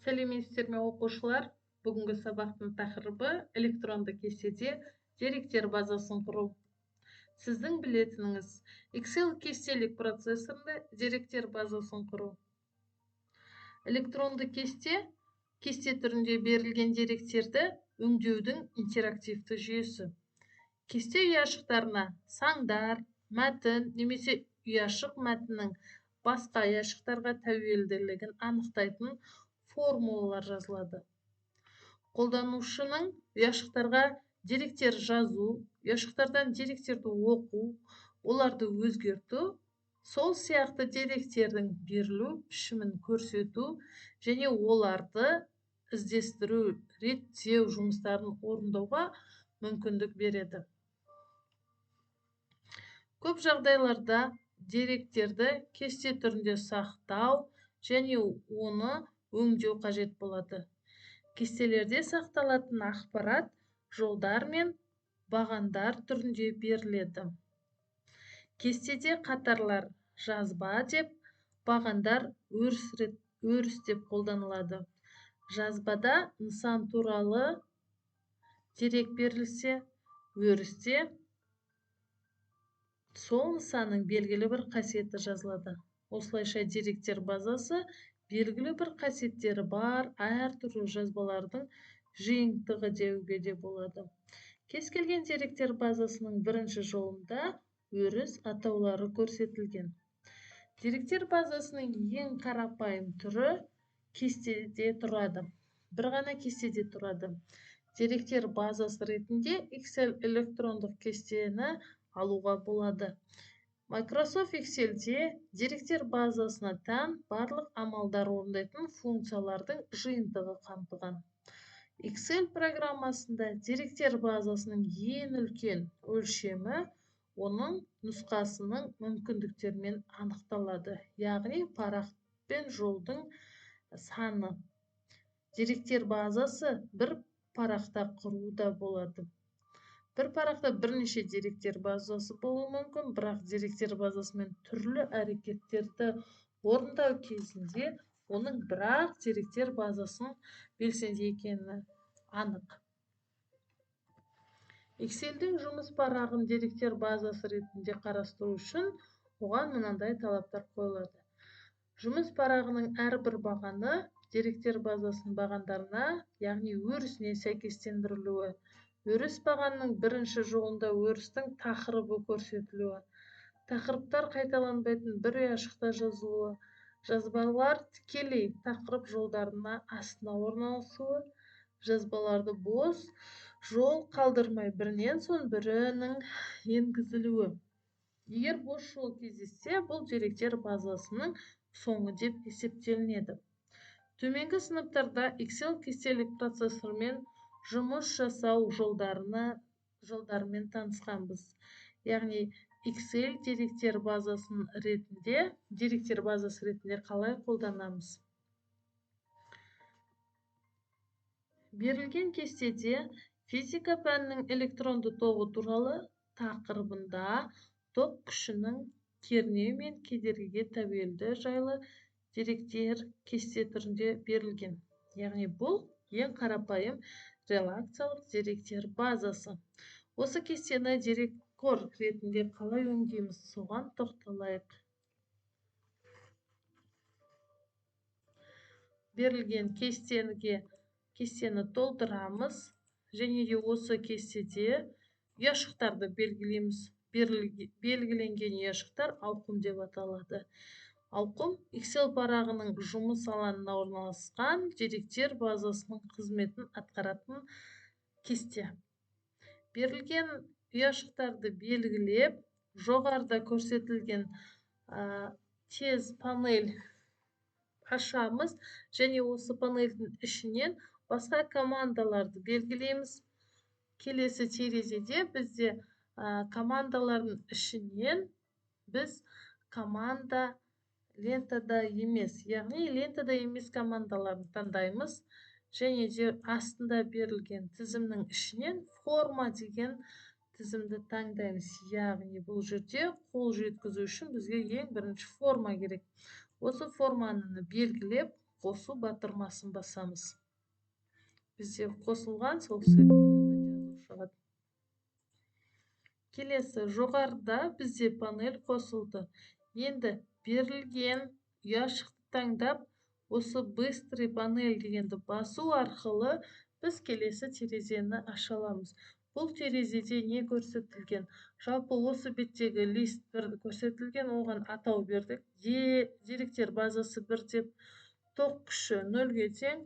Сәлеметсіздер ме оқушылар? Бүгінгі сабақтың тақырыбы электронды кестеде деректер базасын құру. Сіздің білетініңіз Excel кестелік процессорында деректер базасын құру. Электронды кесте түрінде берілген деректерді өңдеудің интерактивті жүйесі. Кесте ұяшықтарына саңдар, мәтін немесе ұяшық мәтіннің басқа ұяшықтарға тәуелділігін анықтайтын формулалар жазылады. Қолданушының ұяшықтарға деректер жазу, ұяшықтардан деректерді оқу, оларды өзгерту, сол сияқты деректердің берілу пішімін көрсету және оларды іздестіру, реттеу жұмыстарын орындауға мүмкіндік береді. Көп жағдайларда деректерді кесте түрінде сақтау және оны өңдеу қажет болады. Кестелерде сақталатын ақпарат жолдар мен бағандар түрінде беріледі. Кестеде қатарлар жазба деп, бағандар өріс деп қолданылады. Жазбада нысан туралы дерек берілсе, өрісте сол нысанның белгілі бір қасиеті жазылады. Осылайша деректер базасы белгілі бір қасиеттері бар әртүрлі жазбалардың жиынтығы деуге де болады. Кез келген деректер базасының бірінші жолында өріс атаулары көрсетілген. Деректер базасының ең қарапайым түрі кестеде тұрады. Бір ғана кестеде тұрады. Деректер базасы ретінде Excel электрондық кестені алуға болады. Microsoft Excel'де деректер базасына тән барлық амалдар орындайтын функциялардың жиынтығы қамтылған. Excel программасында деректер базасының ең үлкен өлшемі оның нұсқасының мүмкіндіктермен анықталады. Яғни парақ пен жолдың саны. Деректер базасы бір парақта құруда болады. Бір парақта бірнеше деректер базасы болуы мүмкін, бірақ деректер базасымен түрлі әрекеттерді орындау кезінде оның бірақ деректер базасын белсенді екені анық. Excel'дің жұмыс парағын деректер базасы ретінде қарастыру үшін оған мынандай талаптар қойылады. Жұмыс парағының әрбір бағаны деректер базасының бағандарына, яғни өрісіне сәйкестендірілуі. Өріс бағанның бірінші жолында өрістің тақырыбы көрсетілуі. Тақырыптар қайталанбайтын бір ұяшықта жазылуы. Жазбалар тікелей тақырып жолдарына астына орналасуы. Жазбаларды бос жол қалдырмай бірінен соң бірінің енгізілуі. Егер бос жол кездессе, бұл деректер базасының соңы деп есептелінеді. Төменгі сыныптарда Excel кестелік процессормен жұмыс жасау жолдарымен танысқанбыз. Яғни Excel деректер базасы ретінде қалай қолданамыз. Берілген кестеде физика пәнінің электронды тобы туралы тақырыбында тоқ күшінің кернеу мен кедергіге тәуелді жайлы деректер кесте түрінде берілген. Яғни бұл ең қарапайым реляциялық деректер базасы. Осы кестені дерекқор ретінде қалай өңдейміз, соған тоқталайық. Берілген кестені толтырамыз және де осы кестеде ұяшықтарды белгілейміз. Белгіленген ұяшықтар ауқым деп аталады. Ауқым Excel парағының жұмыс алаңына орналасқан деректер базасының қызметін атқаратын кесте. Берілген ұяшықтарды белгілеп, жоғарыда көрсетілген тез панель ашамыз және осы панельдің ішінен басқа командаларды белгілейміз. Келесі терезеде бізде командалардың ішінен біз команда лентада емес, яғни лентада емес командаларын таңдаймыз және де астында берілген тізімнің ішінен форма деген тізімді таңдаймыз. Яғни бұл жерде қол жеткізу үшін бізге ең бірінші форма керек. Осы форманы белгілеп, қосу батырмасын басамыз. Бізде қосылған, сол себепті жазу шығады. Келесі, жоғарыда бізде панель қосылды. Енді берілген ұяшықты таңдап, осы быстрый панель дегенді басу арқылы біз келесі терезені аша аламыз. Бұл терезеде не көрсетілген? Жалпы осы беттегі лист бір көрсетілген, оған атау бердік. Деректер базасы 1 деп, тоқ күші 0-ге тең,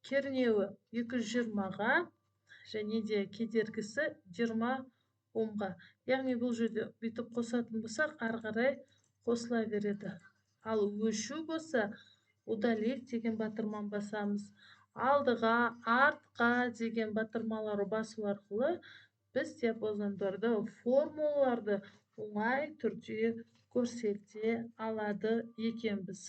кернеуі 220-ға, және де кедергісі 20 омға. Яғни бұл жерде бүйтіп қосатын болсақ, ары қарай қосыла береді. Ал өшу болса, удалить деген батырманы басамыз. Алдыға, артқа деген батырмалары басу арқылы біз диапазондарды, формулаларды оңай түрде көрсете алады екенбіз.